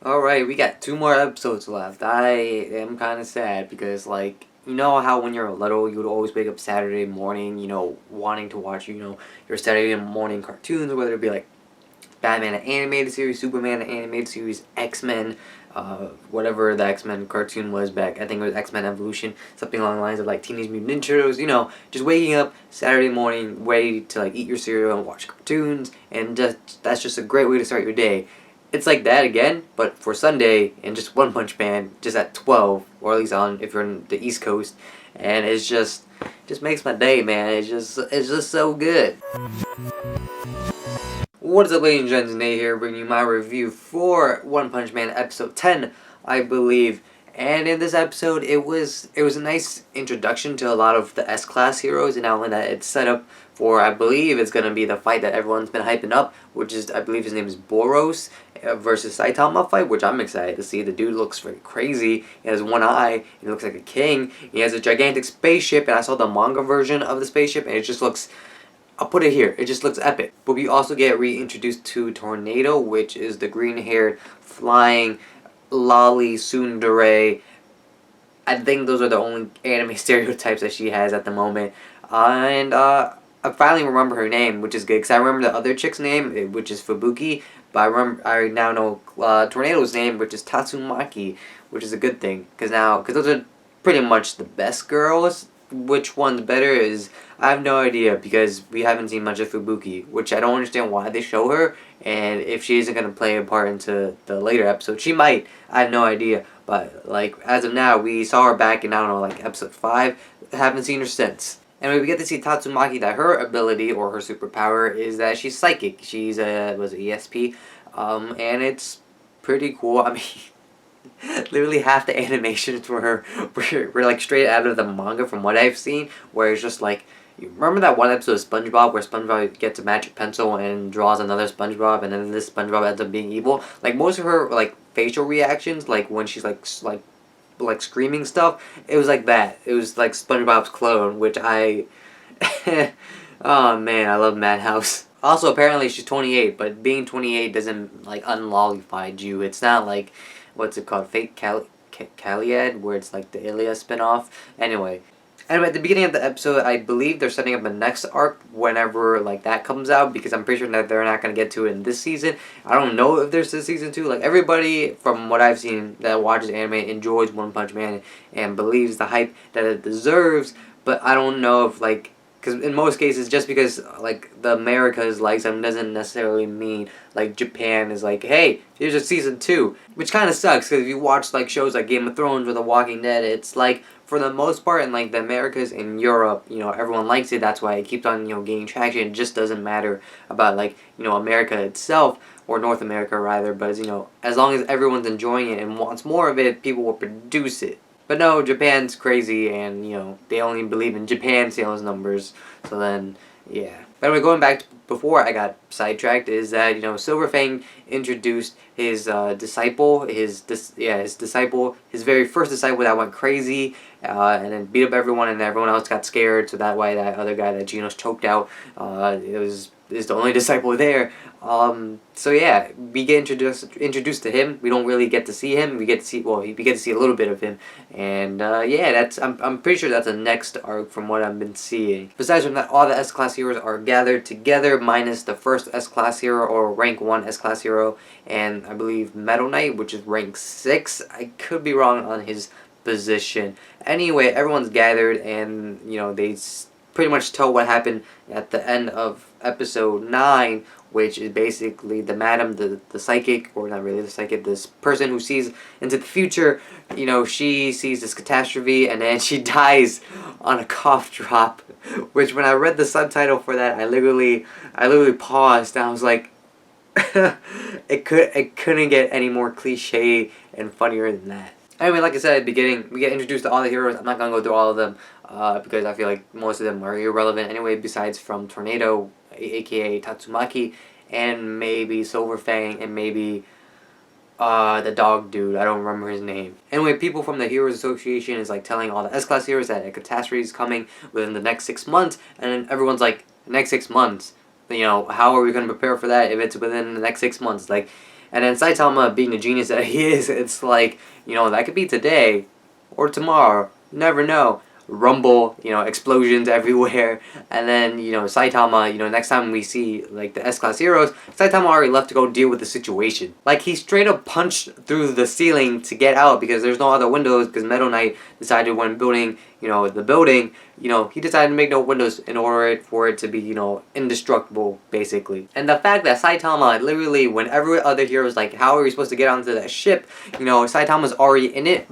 Alright, we got 2 more episodes left. I am kind of sad because, you know how when you're little, you would always wake up Saturday morning, wanting to watch, your Saturday morning cartoons, whether it be like Batman an animated series, Superman an animated series, X-Men, whatever the X-Men cartoon was back. I think it was X-Men Evolution, something along the lines of like Teenage Mutant Ninja Turtles. Just waking up Saturday morning, ready to like eat your cereal and watch cartoons, and that's just a great way to start your day. It's like that again, but for Sunday and just One Punch Man, just at 12, or at least on if you're in the East Coast, and it's just makes my day, man. It's just so good. What is up, ladies and gentlemen? Nate here, bringing you my review for One Punch Man episode 10, I believe. And in this episode, it was a nice introduction to a lot of the S-Class heroes, and not only that, it's set up for, I believe, it's going to be the fight that everyone's been hyping up, which is, I believe his name is Boros versus Saitama fight, which I'm excited to see. The dude looks very crazy. He has one eye, he looks like a king. He has a gigantic spaceship, and I saw the manga version of the spaceship, and it just looks... I'll put it here. It just looks epic. But we also get reintroduced to Tornado, which is the green-haired, flying loli tsundere. I think those are the only anime stereotypes that she has at the moment. I finally remember her name, which is good, because I remember the other chick's name, which is Fubuki. But I now know Tornado's name, which is Tatsumaki, which is a good thing. Because those are pretty much the best girls. Which one's better is, I have no idea, because we haven't seen much of Fubuki, which I don't understand why they show her, and if she isn't going to play a part into the later episode. She might, I have no idea, but like as of now, we saw her back in, I don't know, like episode 5, haven't seen her since. And we get to see Tatsumaki that her ability, or her superpower, is that she's psychic. She's was it ESP, and it's pretty cool. I mean... Literally half the animations were like straight out of the manga from what I've seen, where it's just like, you remember that one episode of SpongeBob where SpongeBob gets a magic pencil and draws another SpongeBob, and then this SpongeBob ends up being evil? Like most of her like facial reactions, like when she's like screaming stuff, it was like that. It was like SpongeBob's clone, which I oh man, I love Madhouse. Also, apparently she's 28, but being 28 doesn't like unlollified you. It's not like, what's it called, Fake Caliad, where it's like the Ilias spinoff. Anyway, at the beginning of the episode, I believe they're setting up a next arc whenever like that comes out, because I'm pretty sure that they're not gonna get to it in this season. I don't know if there's a season 2. Like everybody from what I've seen that watches anime enjoys One Punch Man and believes the hype that it deserves, but I don't know if like... Because in most cases, just because like the Americas likes them doesn't necessarily mean like Japan is like, hey, here's a season 2, which kind of sucks. Because if you watch like shows like Game of Thrones or The Walking Dead, it's like for the most part in like the Americas and Europe, everyone likes it. That's why it keeps on gaining traction. It just doesn't matter about like America itself, or North America rather. But as long as everyone's enjoying it and wants more of it, people will produce it. But no, Japan's crazy, and they only believe in Japan sales numbers. So then, yeah. But anyway, going back to before I got sidetracked, is that Silver Fang introduced his disciple, his disciple, his very first disciple that went crazy, and then beat up everyone, and everyone else got scared. So that way, that other guy that Genos choked out, is the only disciple there. So yeah, we get introduced to him. We don't really get to see him. We get to see a little bit of him, and yeah, I'm pretty sure that's the next arc from what I've been seeing. Besides from that, all the S-Class heroes are gathered together, minus the first S-Class hero, or rank 1 S-Class hero, and I believe Metal Knight, which is rank 6. I could be wrong on his position. Anyway, everyone's gathered, and they pretty much tell what happened at the end of episode 9, which is basically the madam, the psychic, or not really the psychic, this person who sees into the future. She sees this catastrophe, and then she dies on a cough drop, which when I read the subtitle for that, I literally paused, and I was like, it couldn't get any more cliche and funnier than that. Anyway, like I said at the beginning, we get introduced to all the heroes. I'm not going to go through all of them, because I feel like most of them are irrelevant anyway, besides from Tornado, aka Tatsumaki, and maybe Silver Fang, and maybe the dog dude. I don't remember his name. Anyway, people from the Heroes Association is like telling all the S-Class heroes that a catastrophe is coming within the next 6 months, and then everyone's like, next 6 months? How are we going to prepare for that if it's within the next 6 months? Like, And then Saitama, being the genius that he is, it's like, that could be today or tomorrow. Never know. Rumble, explosions everywhere. And then, Saitama, next time we see, like, the S-Class heroes, Saitama already left to go deal with the situation. Like, he straight up punched through the ceiling to get out because there's no other windows, because Metal Knight decided when building, the building, he decided to make no windows in order for it to be, indestructible, basically. And the fact that Saitama, literally, when every other hero was like, how are we supposed to get onto that ship, Saitama's already in it,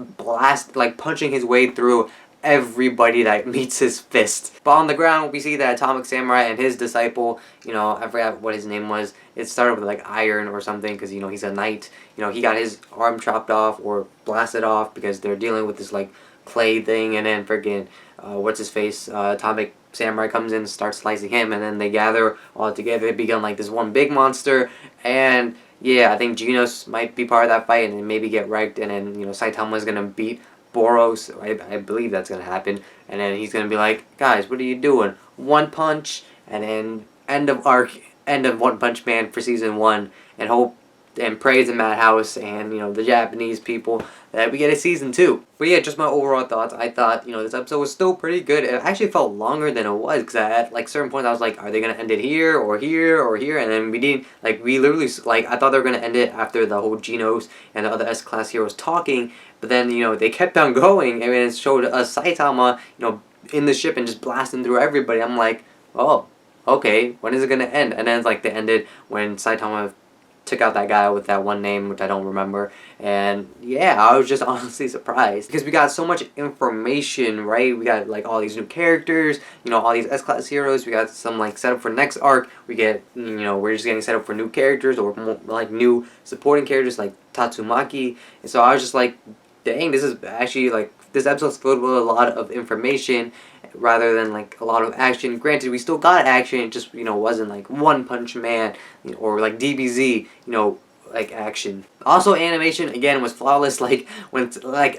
punching his way through everybody that meets his fist. But on the ground, we see that Atomic Samurai and his disciple, I forgot what his name was. It started with like iron or something because, he's a knight. He got his arm chopped off or blasted off because they're dealing with this like clay thing, and then freaking, what's his face? Atomic Samurai comes in and starts slicing him, and then they gather all together. They become like this one big monster, and yeah, I think Genos might be part of that fight and then maybe get wrecked, and then, Saitama's gonna beat Boros. I believe that's gonna happen, and then he's gonna be like, guys, what are you doing? One punch, and then end of One Punch Man for season 1, and hope and praise the Madhouse and the Japanese people that we get a season 2. But yeah, just my overall thoughts. I thought this episode was still pretty good. It actually felt longer than it was because at like certain points I was like, are they gonna end it here or here or here? And then we didn't. Like we literally I thought they were gonna end it after the whole Genos and the other S-Class heroes talking. But then they kept on going, and it showed us Saitama in the ship and just blasting through everybody. I'm like, oh, okay, when is it gonna end? And then it's like they ended when Saitama took out that guy with that one name, which I don't remember. And yeah, I was just honestly surprised because we got so much information, right? We got like all these new characters, all these S-Class heroes. We got some like setup for next arc. We get, we're just getting set up for new characters or more, like new supporting characters like Tatsumaki. And so I was just like, dang, this is actually like, this episode's filled with a lot of information rather than like a lot of action. Granted, we still got action, it just wasn't like One Punch Man or like DBZ, like action. Also, animation again was flawless. Like when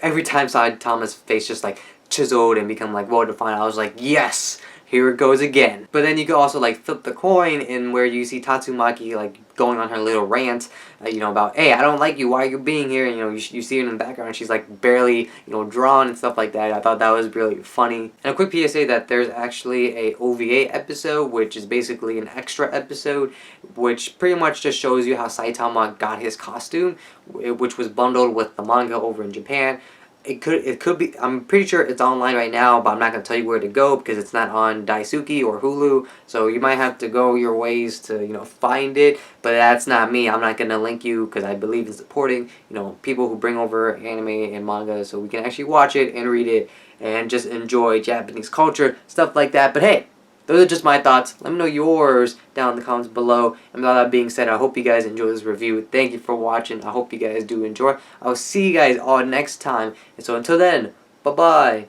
every time Saitama's face just like chiseled and become like well defined, I was like, yes, here it goes again. But then you could also like flip the coin in where you see Tatsumaki like going on her little rant, about, hey, I don't like you, why are you being here? And you see her in the background, she's like barely, drawn and stuff like that. I thought that was really funny. And a quick PSA that there's actually a OVA episode, which is basically an extra episode, which pretty much just shows you how Saitama got his costume, which was bundled with the manga over in Japan. It could be, I'm pretty sure it's online right now, but I'm not going to tell you where to go because it's not on Daisuki or Hulu, so you might have to go your ways to, find it, but that's not me. I'm not going to link you because I believe in supporting, people who bring over anime and manga so we can actually watch it and read it and just enjoy Japanese culture, stuff like that. But hey, those are just my thoughts. Let me know yours down in the comments below. And with all that being said, I hope you guys enjoy this review. Thank you for watching. I hope you guys do enjoy. I'll see you guys all next time. And so until then, bye-bye.